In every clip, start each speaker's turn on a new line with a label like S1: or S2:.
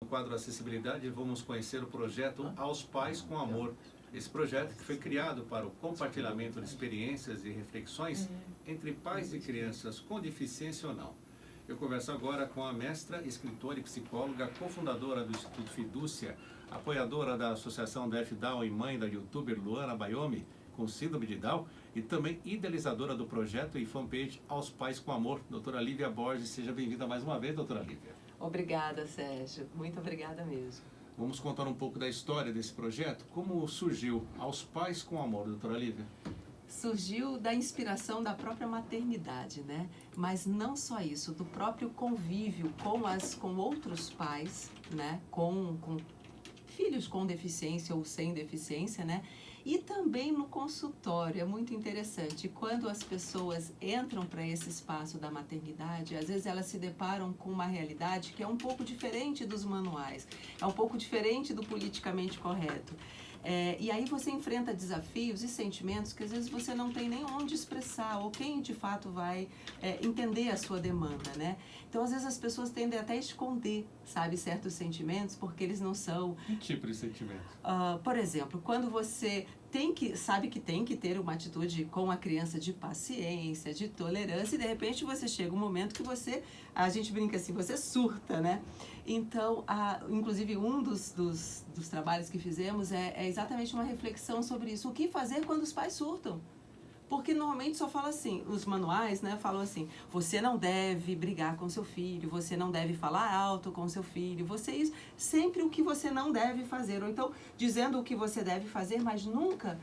S1: quadro Acessibilidade, vamos conhecer o projeto Aos Pais com Amor. Esse projeto que foi criado para o compartilhamento de experiências e reflexões entre pais e crianças com deficiência ou não. Eu converso agora com a mestra, escritora e psicóloga, cofundadora do Instituto Fidúcia, apoiadora da Associação da FDAO e mãe da youtuber Luana Bayomi, com síndrome de Down, e também idealizadora do projeto e fanpage Aos Pais com Amor, doutora Lívia Borges. Seja bem-vinda mais uma vez, doutora Lívia.
S2: Obrigada, Sérgio. Muito obrigada mesmo.
S1: Vamos contar um pouco da história desse projeto. Como surgiu Aos Pais com Amor, doutora Lívia?
S2: Surgiu da inspiração da própria maternidade, né? Mas não só isso, do próprio convívio com outros pais, né? Com filhos com deficiência ou sem deficiência, né? E também no consultório. É muito interessante. Quando as pessoas entram para esse espaço da maternidade, às vezes elas se deparam com uma realidade que é um pouco diferente dos manuais, é um pouco diferente do politicamente correto. E aí você enfrenta desafios e sentimentos que às vezes você não tem nem onde expressar, ou quem de fato vai entender a sua demanda, né? Então, às vezes as pessoas tendem até a esconder, sabe, certos sentimentos, porque eles não são...
S1: Que tipo de sentimento?
S2: Por exemplo, quando você sabe que tem que ter uma atitude com a criança de paciência, de tolerância, e de repente você chega um momento que a gente brinca assim, você surta, né? Então, inclusive um dos trabalhos que fizemos é exatamente uma reflexão sobre isso. O que fazer quando os pais surtam? Porque normalmente só fala assim, os manuais, né, falam assim, você não deve brigar com seu filho, você não deve falar alto com seu filho, sempre o que você não deve fazer, ou então dizendo o que você deve fazer, mas nunca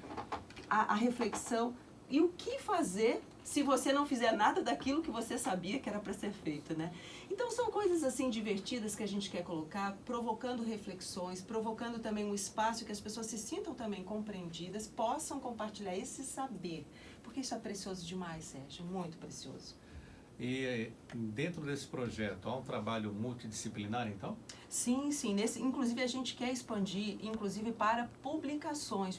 S2: a reflexão e o que fazer se você não fizer nada daquilo que você sabia que era para ser feito, né? Então são coisas assim divertidas que a gente quer colocar, provocando reflexões, provocando também um espaço que as pessoas se sintam também compreendidas, possam compartilhar esse saber, porque isso é precioso demais, Sérgio, muito precioso.
S1: E dentro desse projeto, há um trabalho multidisciplinar, então?
S2: Sim. Inclusive a gente quer expandir, inclusive para publicações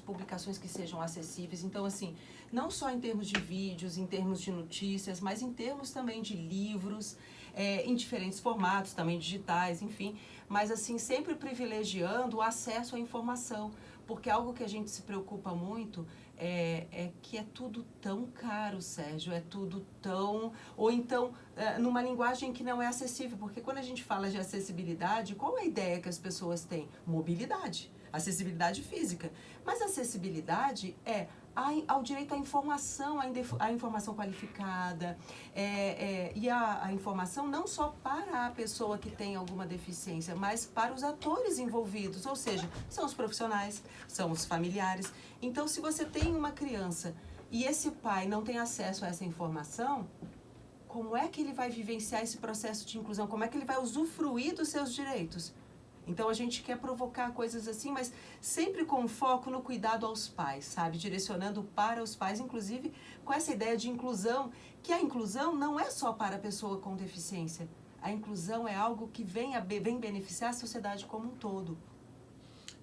S2: que sejam acessíveis. Então, assim, não só em termos de vídeos, em termos de notícias, mas em termos também de livros, em diferentes formatos, também digitais, enfim. Mas, assim, sempre privilegiando o acesso à informação, porque algo que a gente se preocupa muito é que é tudo tão caro, Sérgio, é tudo tão... Ou então, numa linguagem que não é acessível, porque quando a gente fala de acessibilidade, qual é a ideia que as pessoas têm? Mobilidade, acessibilidade física. Mas acessibilidade é ao direito à informação, à informação qualificada, e a informação não só para a pessoa que tem alguma deficiência, mas para os atores envolvidos, ou seja, são os profissionais, são os familiares. Então, se você tem uma criança e esse pai não tem acesso a essa informação, como é que ele vai vivenciar esse processo de inclusão? Como é que ele vai usufruir dos seus direitos? Então, a gente quer provocar coisas assim, mas sempre com foco no cuidado aos pais, sabe? Direcionando para os pais, inclusive com essa ideia de inclusão, que a inclusão não é só para a pessoa com deficiência. A inclusão é algo que vem beneficiar a sociedade como um todo.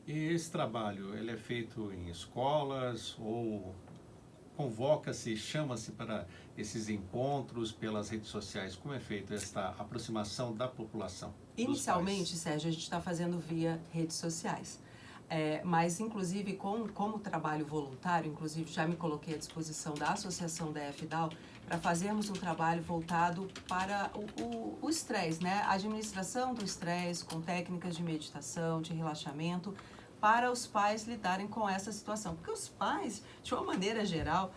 S1: E esse trabalho, ele é feito em escolas ou convoca-se, chama-se para esses encontros pelas redes sociais? Como é feita esta aproximação da população?
S2: Inicialmente, Sérgio, a gente está fazendo via redes sociais. Mas, inclusive, como trabalho voluntário, inclusive já me coloquei à disposição da Associação da FDAO para fazermos um trabalho voltado para o estresse, né? A administração do estresse com técnicas de meditação, de relaxamento, para os pais lidarem com essa situação. Porque os pais, de uma maneira geral,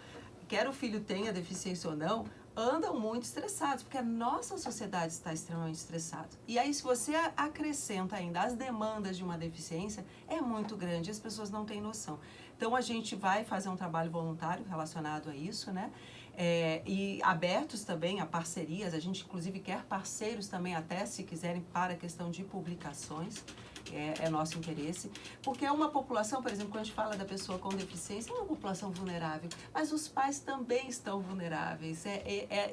S2: quer o filho tenha deficiência ou não, andam muito estressados, porque a nossa sociedade está extremamente estressada. E aí, se você acrescenta ainda as demandas de uma deficiência, é muito grande, as pessoas não têm noção. Então, a gente vai fazer um trabalho voluntário relacionado a isso, né? E abertos também a parcerias, a gente inclusive quer parceiros também, até se quiserem, para a questão de publicações. É nosso interesse, porque é uma população, por exemplo, quando a gente fala da pessoa com deficiência, é uma população vulnerável, mas os pais também estão vulneráveis,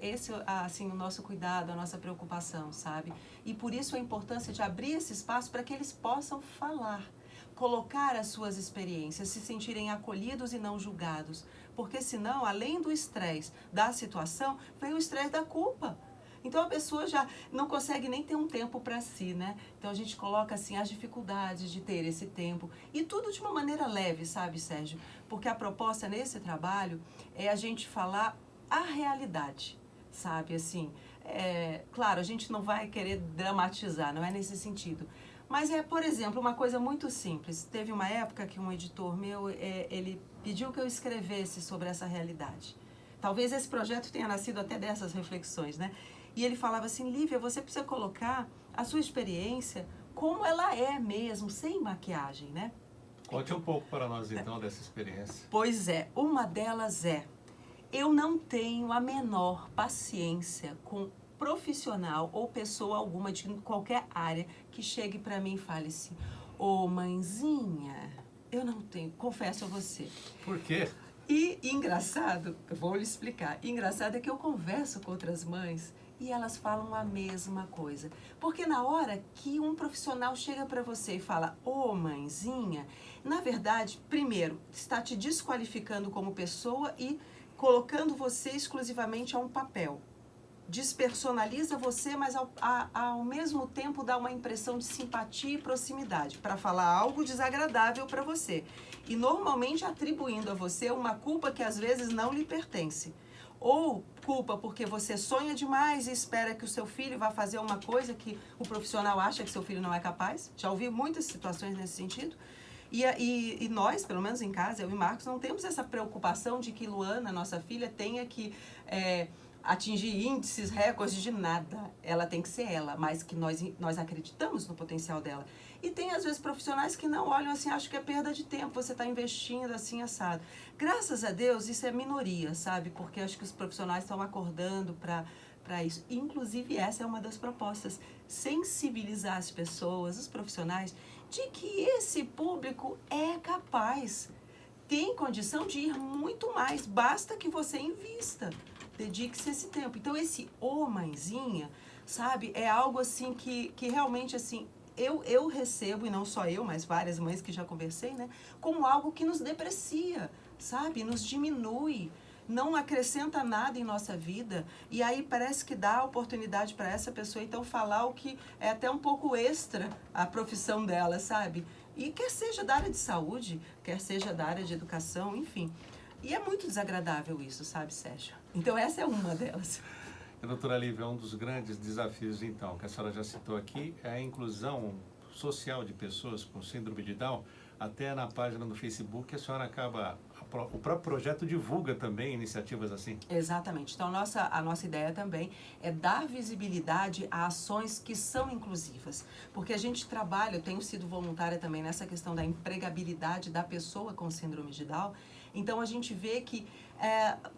S2: esse assim, o nosso cuidado, a nossa preocupação, sabe? E por isso a importância de abrir esse espaço para que eles possam falar, colocar as suas experiências, se sentirem acolhidos e não julgados, porque senão, além do estresse da situação, vem o estresse da culpa. Então a pessoa já não consegue nem ter um tempo para si, né? Então a gente coloca assim as dificuldades de ter esse tempo e tudo de uma maneira leve, sabe, Sérgio? Porque a proposta nesse trabalho é a gente falar a realidade, sabe, assim, claro, a gente não vai querer dramatizar, não é nesse sentido, mas por exemplo, uma coisa muito simples. Teve uma época que um editor meu, ele pediu que eu escrevesse sobre essa realidade. Talvez esse projeto tenha nascido até dessas reflexões, né? E ele falava assim, Lívia, você precisa colocar a sua experiência como ela é mesmo, sem maquiagem, né?
S1: Conte um pouco para nós, então, dessa experiência.
S2: Pois é, uma delas eu não tenho a menor paciência com profissional ou pessoa alguma de qualquer área que chegue para mim e fale assim, ô mãezinha, eu não tenho, confesso a você.
S1: Por quê?
S2: E engraçado, eu vou lhe explicar, engraçado é que eu converso com outras mães e elas falam a mesma coisa. Porque na hora que um profissional chega para você e fala, ô mãezinha, na verdade, primeiro, está te desqualificando como pessoa e colocando você exclusivamente a um papel. Despersonaliza você, mas ao mesmo tempo dá uma impressão de simpatia e proximidade para falar algo desagradável para você. E normalmente atribuindo a você uma culpa que às vezes não lhe pertence. Ou culpa porque você sonha demais e espera que o seu filho vá fazer uma coisa que o profissional acha que seu filho não é capaz. Já ouvi muitas situações nesse sentido. E nós, pelo menos em casa, eu e Marcos, não temos essa preocupação de que Luana, nossa filha, tenha que atingir índices, recordes de nada. Ela tem que ser ela, mas que nós acreditamos no potencial dela. E tem, às vezes, profissionais que não olham assim, acham que é perda de tempo, você está investindo assim, assado. Graças a Deus, isso é minoria, sabe? Porque acho que os profissionais estão acordando para isso. Inclusive, essa é uma das propostas, sensibilizar as pessoas, os profissionais, de que esse público é capaz, tem condição de ir muito mais, basta que você invista, dedique-se esse tempo. Então, esse mãezinha, sabe, é algo assim que realmente, assim, eu recebo, e não só eu, mas várias mães que já conversei, né, como algo que nos deprecia, sabe, nos diminui, não acrescenta nada em nossa vida, e aí parece que dá oportunidade para essa pessoa então falar o que é até um pouco extra a profissão dela, sabe? E quer seja da área de saúde, quer seja da área de educação, enfim. E é muito desagradável isso, sabe, Sérgio? Então essa é uma delas.
S1: Doutora Lívia, um dos grandes desafios, então, que a senhora já citou aqui, é a inclusão social de pessoas com síndrome de Down. Até na página do Facebook, a senhora o próprio projeto divulga também iniciativas assim.
S2: Exatamente. Então, a nossa ideia também é dar visibilidade a ações que são inclusivas. Porque a gente trabalha, eu tenho sido voluntária também nessa questão da empregabilidade da pessoa com síndrome de Down. Então, a gente vê que,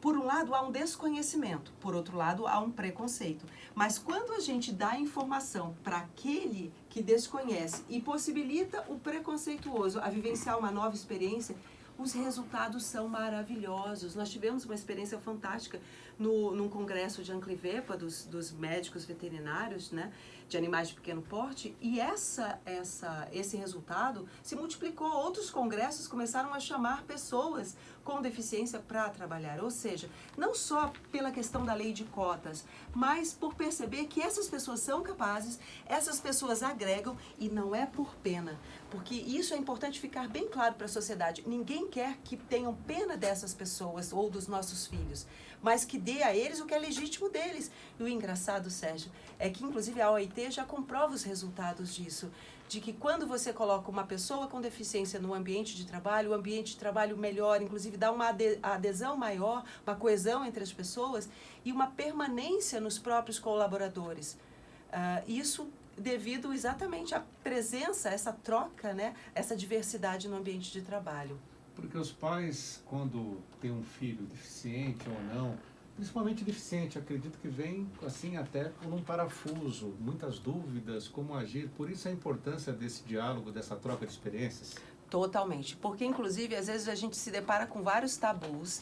S2: por um lado, há um desconhecimento, por outro lado, há um preconceito. Mas quando a gente dá informação para aquele que desconhece e possibilita o preconceituoso a vivenciar uma nova experiência, os resultados são maravilhosos. Nós tivemos uma experiência fantástica num congresso de Anclivepa, dos médicos veterinários, né, de animais de pequeno porte, e esse resultado se multiplicou. Outros congressos começaram a chamar pessoas com deficiência para trabalhar, ou seja, não só pela questão da lei de cotas, mas por perceber que essas pessoas são capazes, essas pessoas agregam, e não é por pena, porque isso é importante ficar bem claro para a sociedade. Ninguém quer que tenham pena dessas pessoas ou dos nossos filhos, mas que dê a eles o que é legítimo deles. E o engraçado, Sérgio, é que inclusive a OIT já comprova os resultados disso, de que quando você coloca uma pessoa com deficiência no ambiente de trabalho, o ambiente de trabalho melhora, inclusive dá uma adesão maior, uma coesão entre as pessoas e uma permanência nos próprios colaboradores. Isso devido exatamente à presença, essa troca, né, essa diversidade no ambiente de trabalho.
S1: Porque os pais, quando têm um filho deficiente ou não, principalmente deficiente, acredito que vem assim até por um parafuso, muitas dúvidas, como agir. Por isso a importância desse diálogo, dessa troca de experiências.
S2: Totalmente, porque inclusive às vezes a gente se depara com vários tabus,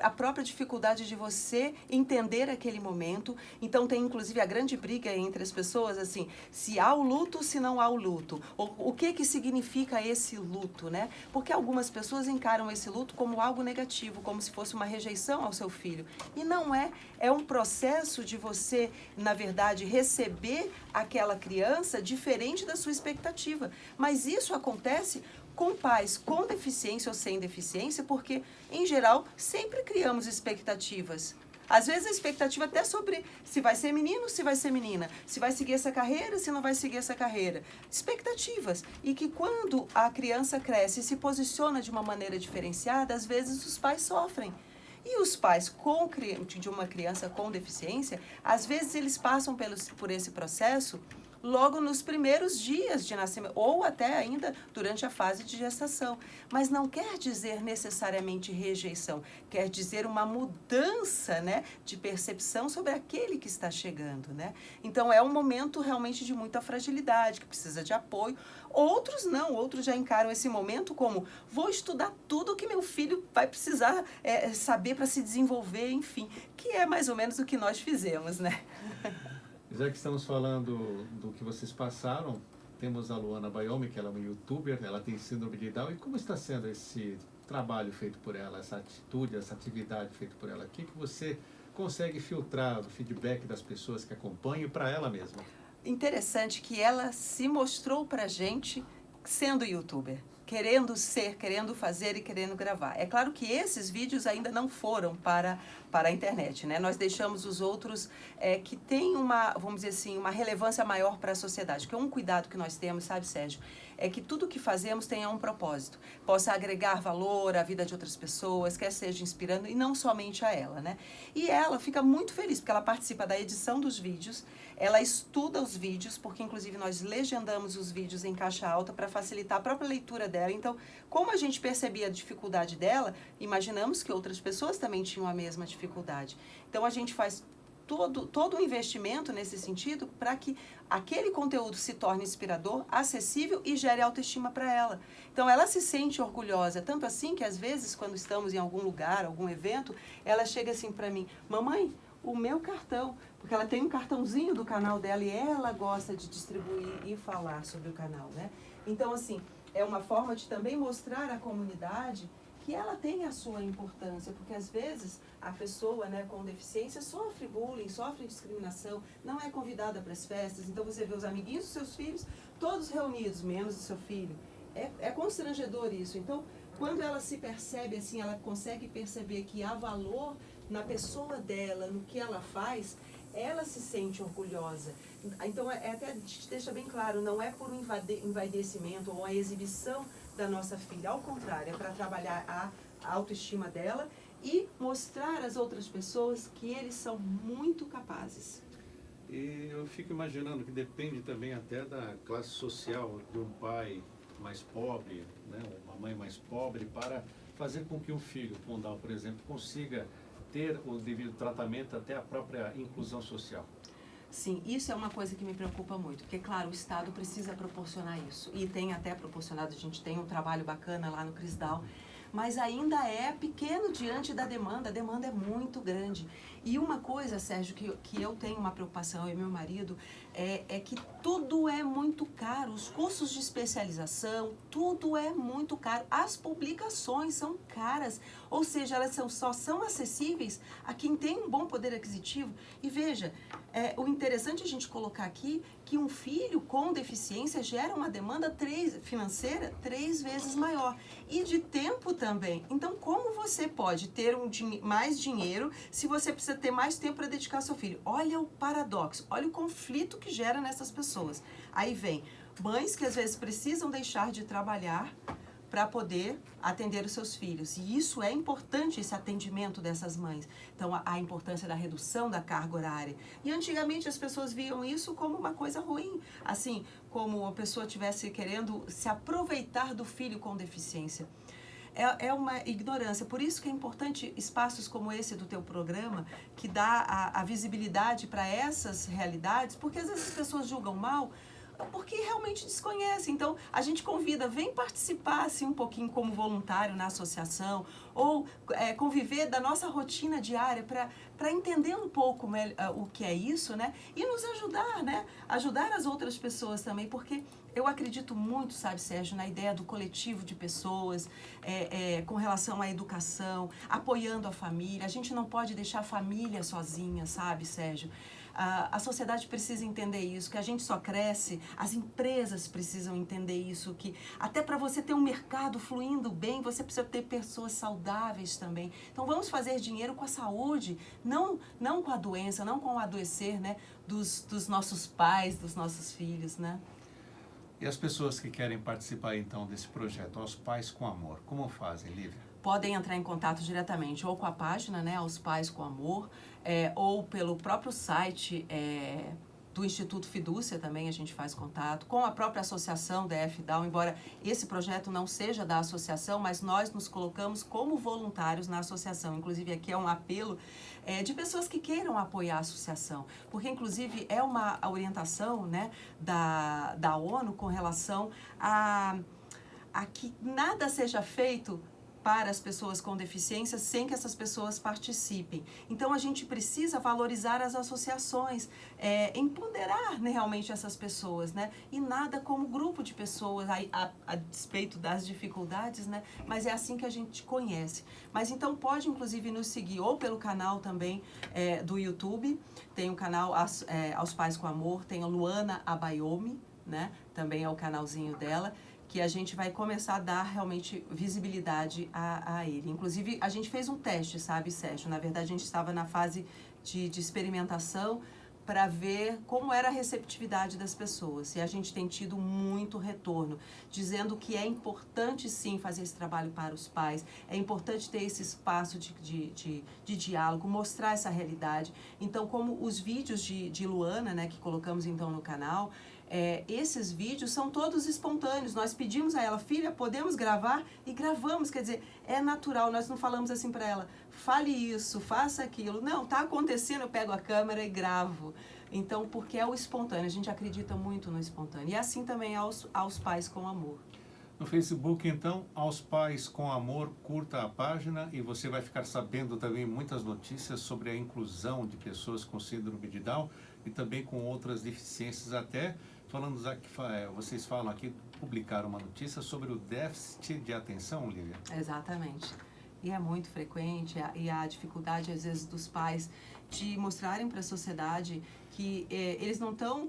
S2: a própria dificuldade de você entender aquele momento. Então tem inclusive a grande briga entre as pessoas, assim, se há o luto, se não há o luto, o que significa esse luto, né? Porque algumas pessoas encaram esse luto como algo negativo, como se fosse uma rejeição ao seu filho, e não é. É um processo de você, na verdade, receber aquela criança diferente da sua expectativa, mas isso acontece com pais com deficiência ou sem deficiência, porque, em geral, sempre criamos expectativas. Às vezes a expectativa até sobre se vai ser menino, se vai ser menina, se vai seguir essa carreira, se não vai seguir essa carreira. Expectativas. E que quando a criança cresce e se posiciona de uma maneira diferenciada, às vezes os pais sofrem. E os pais de uma criança com deficiência, às vezes eles passam por esse processo logo nos primeiros dias de nascimento, ou até ainda durante a fase de gestação. Mas não quer dizer necessariamente rejeição, quer dizer uma mudança, né, de percepção sobre aquele que está chegando, né? Então é um momento realmente de muita fragilidade, que precisa de apoio. Outros não, outros já encaram esse momento como: vou estudar tudo que meu filho vai precisar saber para se desenvolver, enfim, que é mais ou menos o que nós fizemos, né?
S1: Já que estamos falando do que vocês passaram, temos a Luana Bayomi, que ela é uma youtuber, ela tem síndrome de Down. E como está sendo esse trabalho feito por ela, essa atitude, essa atividade feita por ela? O que você consegue filtrar do feedback das pessoas que acompanham para ela mesma?
S2: Interessante que ela se mostrou pra gente sendo youtuber, querendo ser, querendo fazer e querendo gravar. É claro que esses vídeos ainda não foram para a internet, né? Nós deixamos os outros que têm uma, vamos dizer assim, uma relevância maior para a sociedade. Porque um cuidado que nós temos, sabe, Sérgio, é que tudo que fazemos tenha um propósito, possa agregar valor à vida de outras pessoas, quer seja inspirando, e não somente a ela, né? E ela fica muito feliz, porque ela participa da edição dos vídeos, ela estuda os vídeos, porque inclusive nós legendamos os vídeos em caixa alta para facilitar a própria leitura dela. Então, como a gente percebia a dificuldade dela, imaginamos que outras pessoas também tinham a mesma dificuldade. Então, a gente faz todo um investimento nesse sentido para que aquele conteúdo se torne inspirador, acessível e gere autoestima para ela. Então, ela se sente orgulhosa, tanto assim que às vezes, quando estamos em algum lugar, algum evento, ela chega assim para mim: mamãe, o meu cartão, porque ela tem um cartãozinho do canal dela e ela gosta de distribuir e falar sobre o canal, né? Então, assim, é uma forma de também mostrar à comunidade que ela tem a sua importância, porque às vezes a pessoa, né, com deficiência sofre bullying, sofre discriminação, não é convidada para as festas. Então você vê os amiguinhos dos seus filhos todos reunidos, menos o seu filho. É constrangedor isso. Então, quando ela se percebe assim, ela consegue perceber que há valor na pessoa dela, no que ela faz, ela se sente orgulhosa. Então, até te deixa bem claro, não é por um envaidecimento ou a exibição da nossa filha. Ao contrário, é para trabalhar a autoestima dela e mostrar às outras pessoas que eles são muito capazes.
S1: E eu fico imaginando que depende também até da classe social de um pai mais pobre, né, uma mãe mais pobre, para fazer com que um filho com Down, por exemplo, consiga ter o devido tratamento, até a própria inclusão social.
S2: Sim, isso é uma coisa que me preocupa muito, porque, claro, o Estado precisa proporcionar isso, e tem até proporcionado. A gente tem um trabalho bacana lá no CRISDAL, mas ainda é pequeno diante da demanda. A demanda é muito grande. E uma coisa, Sérgio, que eu tenho uma preocupação, eu e meu marido, é que tudo é muito caro. Os cursos de especialização, tudo é muito caro. As publicações são caras, ou seja, elas só são acessíveis a quem tem um bom poder aquisitivo. E veja, o interessante é a gente colocar aqui que um filho com deficiência gera uma demanda financeira 3 vezes maior. E de tempo também. Então, como você pode ter mais dinheiro se você precisa ter mais tempo para dedicar ao seu filho? Olha o paradoxo, olha o conflito que gera nessas pessoas. Aí vem mães que às vezes precisam deixar de trabalhar para poder atender os seus filhos. E isso é importante, esse atendimento dessas mães. Então, a importância da redução da carga horária. E antigamente as pessoas viam isso como uma coisa ruim, assim, como a pessoa estivesse querendo se aproveitar do filho com deficiência. É uma ignorância. Por isso que é importante espaços como esse do teu programa, que dá a visibilidade para essas realidades, porque às vezes as pessoas julgam mal porque realmente desconhece. Então, a gente convida, vem participar assim, um pouquinho como voluntário na associação, ou conviver da nossa rotina diária para entender um pouco o que é isso, né? E nos ajudar, né? Ajudar as outras pessoas também, porque eu acredito muito, sabe, Sérgio, na ideia do coletivo de pessoas com relação à educação, apoiando a família. A gente não pode deixar a família sozinha, sabe, Sérgio? A sociedade precisa entender isso, que a gente só cresce, as empresas precisam entender isso, que até para você ter um mercado fluindo bem, você precisa ter pessoas saudáveis também. Então vamos fazer dinheiro com a saúde, não com a doença, não com o adoecer, né, dos nossos pais, dos nossos filhos, né?
S1: E as pessoas que querem participar então desse projeto, Aos Pais com Amor, como fazem, Lívia?
S2: Podem entrar em contato diretamente ou com a página, né, Aos Pais com Amor, ou pelo próprio site do Instituto Fidúcia também a gente faz contato, com a própria associação da FDAO, embora esse projeto não seja da associação, mas nós nos colocamos como voluntários na associação. Inclusive aqui é um apelo de pessoas que queiram apoiar a associação, porque inclusive é uma orientação, né, da ONU com relação a que nada seja feito para as pessoas com deficiência sem que essas pessoas participem. Então a gente precisa valorizar as associações, empoderar, né, realmente essas pessoas, né? E nada como grupo de pessoas, a despeito das dificuldades, né? Mas é assim que a gente conhece. Mas então pode inclusive nos seguir ou pelo canal também do YouTube, tem o canal Aos Pais com Amor, tem a Luana Abayomi, né? Também é o canalzinho dela, que a gente vai começar a dar realmente visibilidade a ele. Inclusive, a gente fez um teste, sabe, Sérgio? Na verdade, a gente estava na fase de experimentação para ver como era a receptividade das pessoas. E a gente tem tido muito retorno, dizendo que é importante, sim, fazer esse trabalho para os pais, é importante ter esse espaço de diálogo, mostrar essa realidade. Então, como os vídeos de Luana, né, que colocamos então no canal, esses vídeos são todos espontâneos. Nós pedimos a ela, filha, podemos gravar? E gravamos, quer dizer, é natural. Nós não falamos assim para ela, fale isso, faça aquilo. Não, tá acontecendo, eu pego a câmera e gravo. Então, porque é o espontâneo, a gente acredita muito no espontâneo. E assim também aos Pais com Amor.
S1: No Facebook, então, Aos Pais com Amor, curta a página e você vai ficar sabendo também muitas notícias sobre a inclusão de pessoas com síndrome de Down e também com outras deficiências até. Falando aqui, vocês falam aqui, publicaram uma notícia sobre o déficit de atenção, Lívia?
S2: Exatamente. E é muito frequente, e a dificuldade, às vezes, dos pais de mostrarem para a sociedade que eles não estão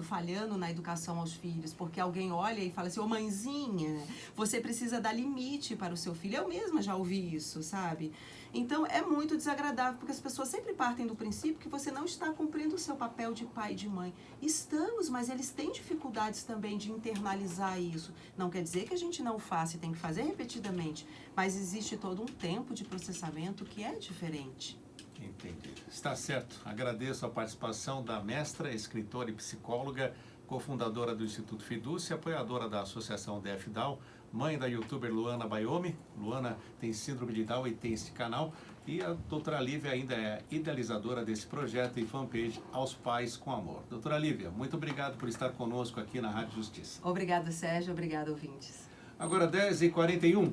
S2: falhando na educação aos filhos, porque alguém olha e fala assim, ô mãezinha, você precisa dar limite para o seu filho. Eu mesma já ouvi isso, sabe? Então, é muito desagradável, porque as pessoas sempre partem do princípio que você não está cumprindo o seu papel de pai e de mãe. Estamos, mas eles têm dificuldades também de internalizar isso. Não quer dizer que a gente não faça e tem que fazer repetidamente, mas existe todo um tempo de processamento que é diferente.
S1: Entendi. Está certo. Agradeço a participação da mestra, escritora e psicóloga, cofundadora do Instituto Fidúcia, apoiadora da Associação DFDAO, mãe da youtuber Luana Abayomi. Luana tem síndrome de Down e tem esse canal. E a doutora Lívia ainda é idealizadora desse projeto e fanpage Aos Pais com Amor. Doutora Lívia, muito obrigado por estar conosco aqui na Rádio Justiça.
S2: Obrigada, Sérgio. Obrigada, ouvintes.
S1: Agora 10h41.